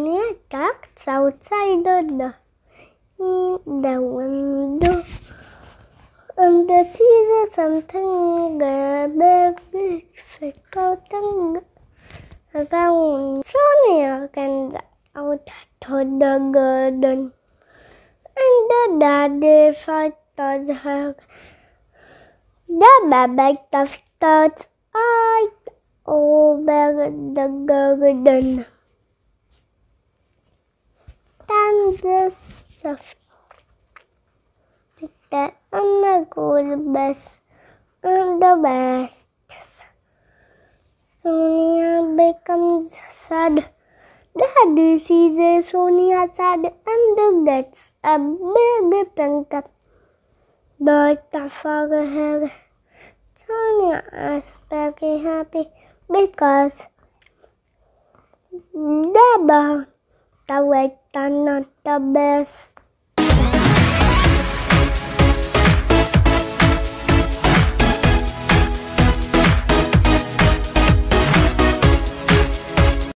Sonia ducks outside the door. In the window, and sees something big floating around. Sonia runs out to the garden, and the daddy follows her. The baby starts all over the garden. Then the soft on the gold bus and the best. Sonia becomes sad. Daddy sees Sonia sad and gets a big pink daughter for her. Sonia is very happy because the wait are not the best.